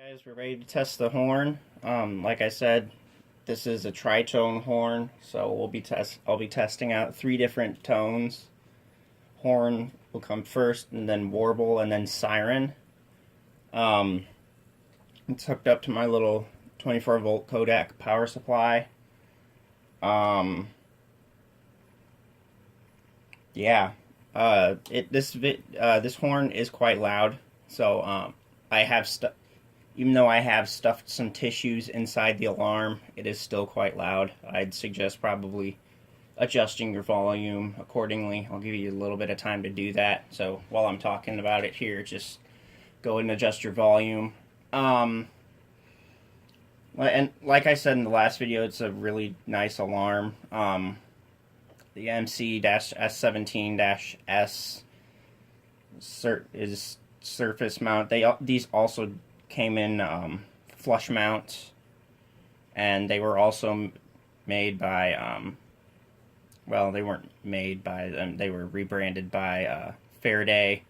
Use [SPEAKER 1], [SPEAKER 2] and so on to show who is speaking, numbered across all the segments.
[SPEAKER 1] Guys, we're ready to test the horn. Like I said, this is a tritone horn, so I'll be testing out 3 different tones. Horn will come first, and then warble, and then siren. It's hooked up to my little 24-volt Kodak power supply. Yeah. This horn is quite loud, so even though I have stuffed some tissues inside the alarm, it is still quite loud. I'd suggest probably adjusting your volume accordingly. I'll give you a little bit of time to do that. So while I'm talking about it here, just go and adjust your volume. And like I said in the last video, it's a really nice alarm. The MC-S17-S is surface mount. These also came in flush mount, and they were also made by well, they weren't made by them, they were rebranded by Faraday,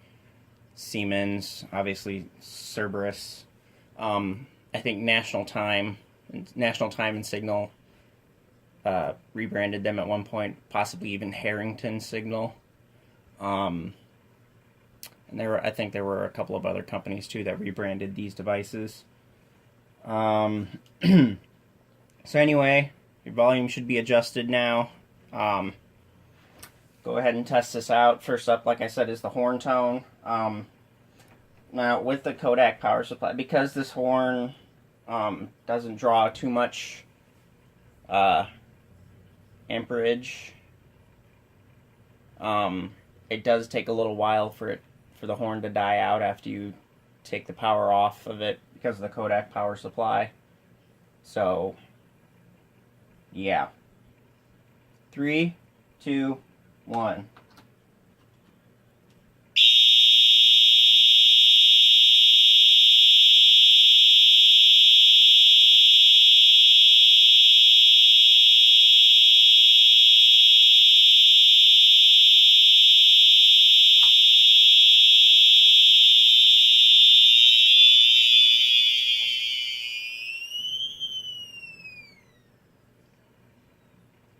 [SPEAKER 1] Siemens, obviously Cerberus. I think National Time and Signal rebranded them at one point, possibly even Harrington Signal. And I think there were a couple of other companies too that rebranded these devices. So anyway, your volume should be adjusted now. Go ahead and test this out. First up, like I said, is the horn tone. Now with the Kodak power supply, because this horn doesn't draw too much amperage, it does take a little while for the horn to die out after you take the power off of it because of the Kodak power supply. So, yeah. 3, 2, 1.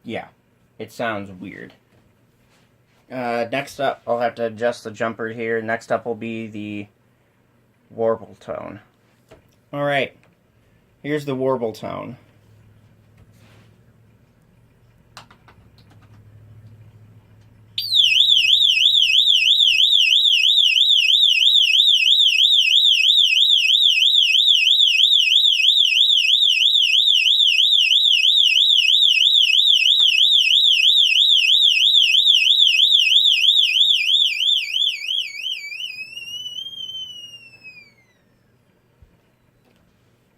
[SPEAKER 1] Yeah, it sounds weird. Next up, I'll have to adjust the jumper here. Next up will be the warble tone. Alright, here's the warble tone.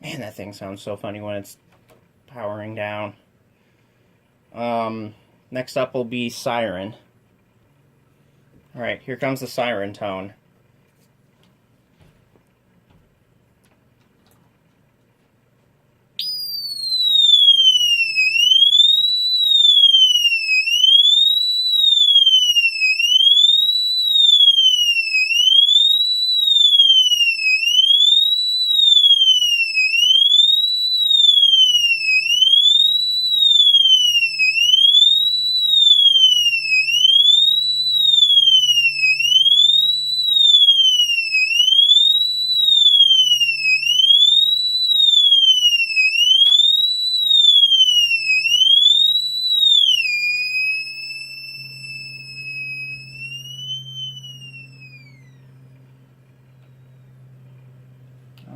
[SPEAKER 1] Man, that thing sounds so funny when it's powering down. Next up will be siren. Alright, here comes the siren tone.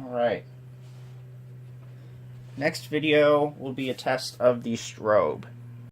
[SPEAKER 1] Alright. Next video will be a test of the strobe.